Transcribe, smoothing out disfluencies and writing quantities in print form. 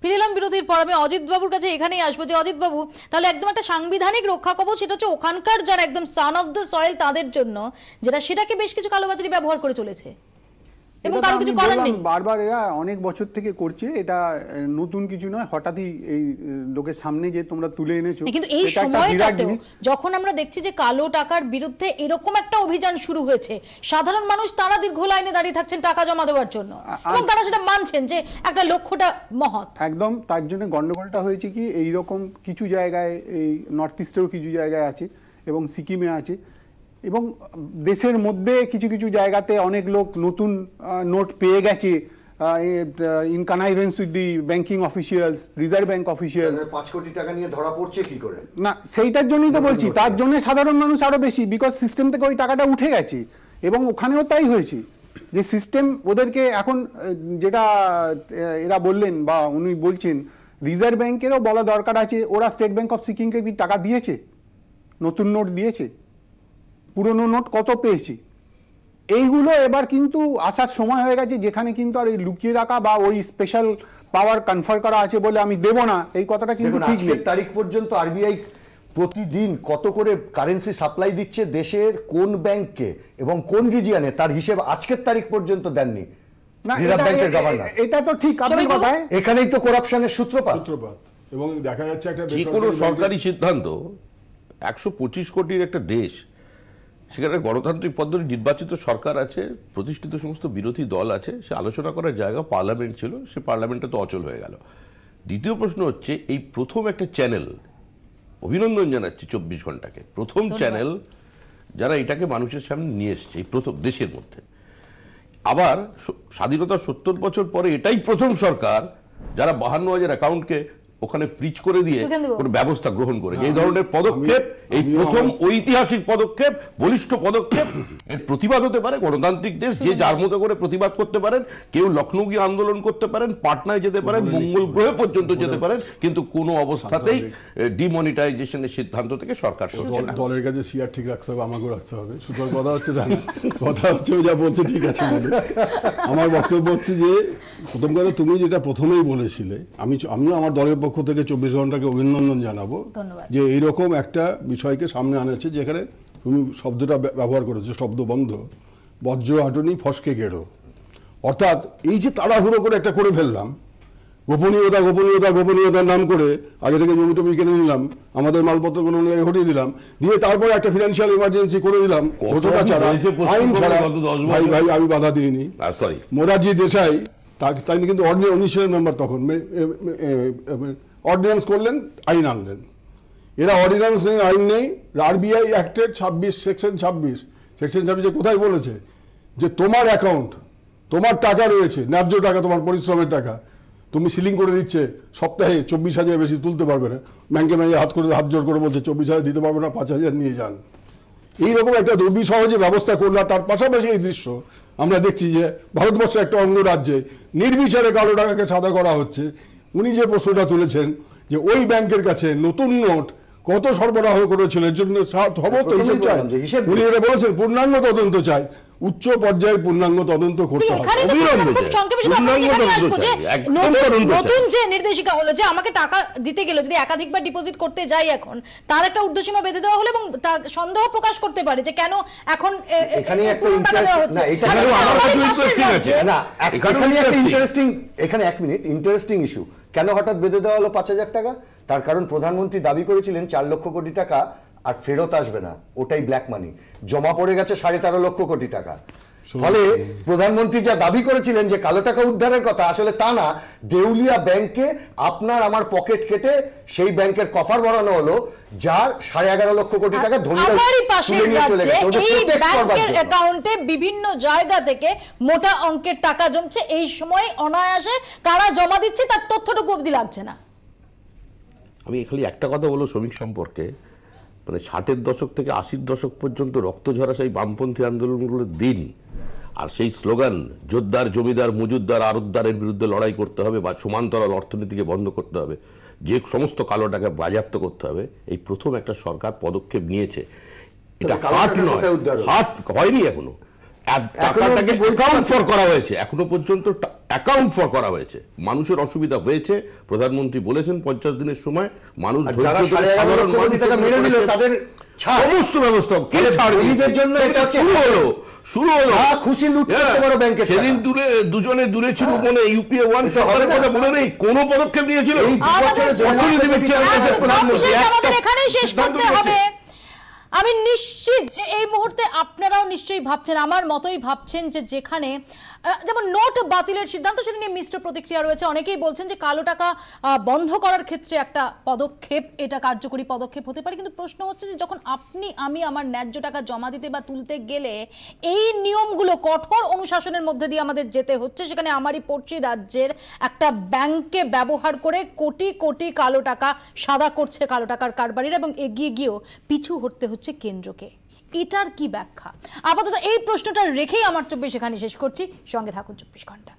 ফিরে এলাম বিরতির পর। আমি অজিত বাবুর কাছে এখানেই আসবো যে অজিত বাবু, তাহলে একদম একটা সাংবিধানিক রক্ষা কবচ, সেটা হচ্ছে ওখানকার যারা একদম সান অফ দ্য সয়েল তাদের জন্য, যেটা সেটাকে বেশ কিছু কালোবাজারি ব্যবহার করে চলেছে এবং কারো কিছু করার নেই। বারবার এরা অনেক বছর থেকে করছে, এটা নতুন কিছু নয়, হঠাৎই এই লোকের সামনে যে তোমরা তুলে এনেছো। কিন্তু এই সময়টাতেও যখন আমরা দেখছি যে কালো টাকার বিরুদ্ধে এরকম একটা অভিযান শুরু হয়েছে, সাধারণ মানুষ তারা দীর্ঘ লাইনে দাঁড়িয়ে থাকছেন টাকা জমা দেওয়ার জন্য এবং তারা সেটা মানছেন যে একটা লক্ষ্যটা মহৎ। একদম, তার জন্য গন্ডগোলটা হয়েছে কি, এইরকম কিছু জায়গায়, এই নর্থ ইস্টেও কিছু জায়গায় আছে এবং সিকিমে আছে, এবং দেশের মধ্যে কিছু কিছু জায়গাতে অনেক লোক নতুন নোট পেয়ে গেছে in connivance with the banking officials, reserve bank officials. 5 কোটি টাকা নিয়ে ধরা পড়ছে কি করে না, সেইটার জন্যই তো বলছি, তার জন্য সাধারণ মানুষ আরো বেশি, বিকজ সিস্টেম থেকে ওই টাকাটা উঠে গেছে। এবং ওখানেও তাই হয়েছে যে সিস্টেম ওদেরকে এখন, যেটা এরা বললেন বা উনি বলছেন, রিজার্ভ ব্যাংকেরও বলা দরকার আছে, ওরা স্টেট ব্যাংক অফ সিকিমকে কি টাকা দিয়েছে? নতুন নোট দিয়েছে? পুরনো নোট কত পেয়েছি? এইগুলো এবার কিন্তু আসার সময় হয়ে গেছে, যেখানে কিন্তু আর এই লুকিয়ে রাখা বা ওই স্পেশাল পাওয়ার কনফার করা আছে বলে আমি দেব না, এই কথাটা কিন্তু ঠিক নেই। তারিখ পর্যন্ত আরবিআই প্রতিদিন কত করে কারেন্সি সাপ্লাই দিচ্ছে দেশের কোন ব্যাংককে এবং কোন রিজিয়নে, তার হিসেব আজকের তারিখ পর্যন্ত দেননি রিজার্ভ ব্যাংকের গভর্নর। এটা তো ঠিক, আপনার কথায় এখানেই তো করাপশনের সূত্রপাত। এবং দেখা যাচ্ছে একটা যে কোনো সরকারি সিদ্ধান্ত, 125 কোটির একটা দেশ, সেখানে গণতান্ত্রিক পদ্ধতি নির্বাচিত সরকার আছে, প্রতিষ্ঠিত সমস্ত বিরোধী দল আছে, সে আলোচনা করার জায়গা পার্লামেন্ট ছিল, সে পার্লামেন্টে তো অচল হয়ে গেল। দ্বিতীয় প্রশ্ন হচ্ছে, এই প্রথম একটা চ্যানেল, অভিনন্দন জানাচ্ছি 24 ঘন্টাকে, প্রথম চ্যানেল যারা এটাকে মানুষের সামনে নিয়ে এসছে, এই প্রথম দেশের মধ্যে। আবার স্বাধীনতার 70 বছর পরে এটাই প্রথম সরকার যারা 52,000 অ্যাকাউন্টকে ওখানে ফ্রিজ করে দিয়ে কোনো ব্যবস্থা গ্রহণ করে। এই ধরনের পদক্ষেপ, এই প্রথম ঐতিহাসিক পদক্ষেপ, বলিষ্ঠ পদক্ষেপ। এর প্রতিবাদ হতে পারে, গণতান্ত্রিক দেশ, যে যার মতো করে প্রতিবাদ করতে পারেন, কেউ লখনৌ গিয়ে আন্দোলন করতে পারেন, পাটনায় যেতে পারেন, মঙ্গল গ্রহে পর্যন্ত যেতে পারেন, কিন্তু কোনো অবস্থাতেই ডিমনিটাইজেশনের সিদ্ধান্ত থেকে সরকার সরছে না। দলের কাছে শেয়ার ঠিক রাখতে হবে, আমাকেও রাখতে হবে। সুতরাং কথা হচ্ছে কথা হচ্ছে যা বলছে ঠিক আছে বলে আমার বক্তব্য হচ্ছে যে, প্রথম কথা তুমি যেটা প্রথমেই বলেছিলে, আমিও আমার দলের পক্ষ থেকে 24 ঘন্টাকে অভিনন্দন জানাবো যে এইরকম একটা বিষয়কে সামনে আনেছে, যেখানে তুমি শব্দটা ব্যবহার করেছো, শব্দ বন্ধ, বজ্র হাঁটুনি ফসকে গেড়ো। অর্থাৎ এই যে তাড়াহুড়ো করে একটা করে ফেললাম, গোপনীয়তার নাম করে আগে থেকে জমি টমি কিনে নিলাম, আমাদের মালপত্র কোনো হটিয়ে দিলাম, দিয়ে তারপরে একটা ফিনান্সিয়াল ইমার্জেন্সি করে দিলাম, ঘোষণা ছাড়া, আইন ছাড়া। ভাই আমি বাধা দিইনি, মোরারজি দেশাই তাই কিন্তু 19 মেম্বার তখন অর্ডিন্যান্স করলেন, আইন আনলেন। এরা অর্ডিন্যান্স নেই, আইন নেই। আরবিআই অ্যাক্টের 26 সেকশন 26 কোথায় বলেছে যে তোমার অ্যাকাউন্ট, তোমার টাকা রয়েছে, ন্যায্য টাকা, তোমার পরিশ্রমের টাকা, তুমি সিলিং করে দিচ্ছে, সপ্তাহে 24,000 বেশি তুলতে পারবে না। ব্যাংকে হাত জোর করে বলছে 24,000 দিতে পারবে না, 5,000 নিয়ে যান। এইরকম একটা দুর্বিষহ যে ব্যবস্থা করলো। তার পাশাপাশি এই দৃশ্য আমরা দেখছি যে ভারতবর্ষের একটা অঙ্গরাজ্যে নির্বিচারে কালো টাকাকে সাদা করা হচ্ছে। উনি যে প্রশ্নটা তুলেছেন যে ওই ব্যাংকের কাছে নতুন নোট কত সরবরাহ করেছিল, এর জন্য সমস্ত হিসেব চাই। উনি এটা বলেছেন পূর্ণাঙ্গ তদন্ত চাই, উচ্চ পর্যায়ের পূর্ণাঙ্গ তদন্ত করতে হবে। নতুন যে নির্দেশিকা হলো যে আমাকে টাকা দিতে গেলে যদি একাধিকবার ডিপোজিট করতে যাই, এখন তার একটা ঊর্ধ্বসীমা বেঁধে দেওয়া হলে এবং তার সন্দেহ প্রকাশ করতে পারে যে কেন এখন এখানে একটা ইন্টারেস্টিং ইস্যু, কেন হঠাৎ বেঁধে দেওয়া হলো 5,000 টাকা? তার কারণ প্রধানমন্ত্রী দাবি করেছিলেন 4 লক্ষ কোটি টাকা আর ফেরত আসবে না, ওটাই ব্ল্যাক মানি। জমা পড়ে গেছে 13.5 লক্ষ কোটি টাকা। ফলে প্রধানমন্ত্রী যা দাবি করেছিলেন যে কালো টাকা উদ্ধারের কথা, আসলে তা না। দেউলিয়া ব্যাংকে আপনার আমার পকেট কেটে সেই ব্যাংকের কফার ভরানো হলো, যার 11.5 লক্ষ কোটি টাকা অ্যাকাউন্টে বিভিন্ন জায়গা থেকে মোটা অঙ্কের টাকা জমছে। এই সময় অনায়াসে কারা জমা দিচ্ছে তার তথ্যটুকু অবধি লাগছে না। আমি খালি একটা কথা বলবো শ্রমিক সম্পর্কে, মানে 60-এর দশক থেকে 80-র দশক পর্যন্ত রক্ত ঝরা সেই বামপন্থী আন্দোলনগুলোর দিন, আর সেই স্লোগান জোরদার জমিদার মজুদদার আড়তদারের বিরুদ্ধে লড়াই করতে হবে বা সমান্তরাল অর্থনীতিকে বন্ধ করতে হবে, যে সমস্ত কালো টাকা বাজেয়াপ্ত করতে হবে, এই প্রথম একটা সরকার পদক্ষেপ নিয়েছে। এটা হাট নয়, হাট হয়নি এখনো। টাকাটাকে অ্যাকাউন্ট ফর করা হয়েছে, এখনো পর্যন্ত অ্যাকাউন্ট ফর করা হয়েছে। মানুষের অসুবিধা হয়েছে, প্রধানমন্ত্রী বলেছেন 50 দিনের সময় মানুষ যারা সাধারণ টাকা মেরে দিল তাদের সমস্ত ব্যবস্থা ধনীদের জন্য এটা শুরু হলো খুশি লুট করতে পারো ব্যাংকে। সেদিন দুজনে দূরে ছিল মনে ইউপিএ 1 সরকারের কথা মনে নেই, কোন পদক্ষেপ নিয়েছিল? আমাদের এখানেই শেষ করতে হবে। আমি নিশ্চিত যে এই মুহূর্তে আপনারাও নিশ্চয়ই ভাবছেন, আমার মতোই ভাবছেন, যে যেখানে যেমন নোট বাতিলের সিদ্ধান্ত, সেটা নিয়ে মিশ্র প্রতিক্রিয়া রয়েছে। অনেকেই বলছেন যে কালো টাকা বন্ধ করার ক্ষেত্রে একটা পদক্ষেপ, এটা কার্যকরী পদক্ষেপ হতে পারে। কিন্তু প্রশ্ন হচ্ছে যে যখন আমি আমার ন্যায্য টাকা জমা দিতে বা তুলতে গেলে এই নিয়মগুলো কঠোর অনুশাসনের মধ্যে দিয়ে আমাদের যেতে হচ্ছে, সেখানে আমারই পড়শি রাজ্যের একটা ব্যাংকে ব্যবহার করে কোটি কোটি কালো টাকা সাদা করছে কালো টাকার কারবারিরা, এবং এগিয়ে গিয়েও পিছু হটতে হচ্ছে কেন্দ্রকে। এটার কি ব্যাখ্যা? আপাতত এই প্রশ্নটা রেখেই আমার 24 এখানে শেষ করছি। সঙ্গে থাকুন 24 ঘন্টা।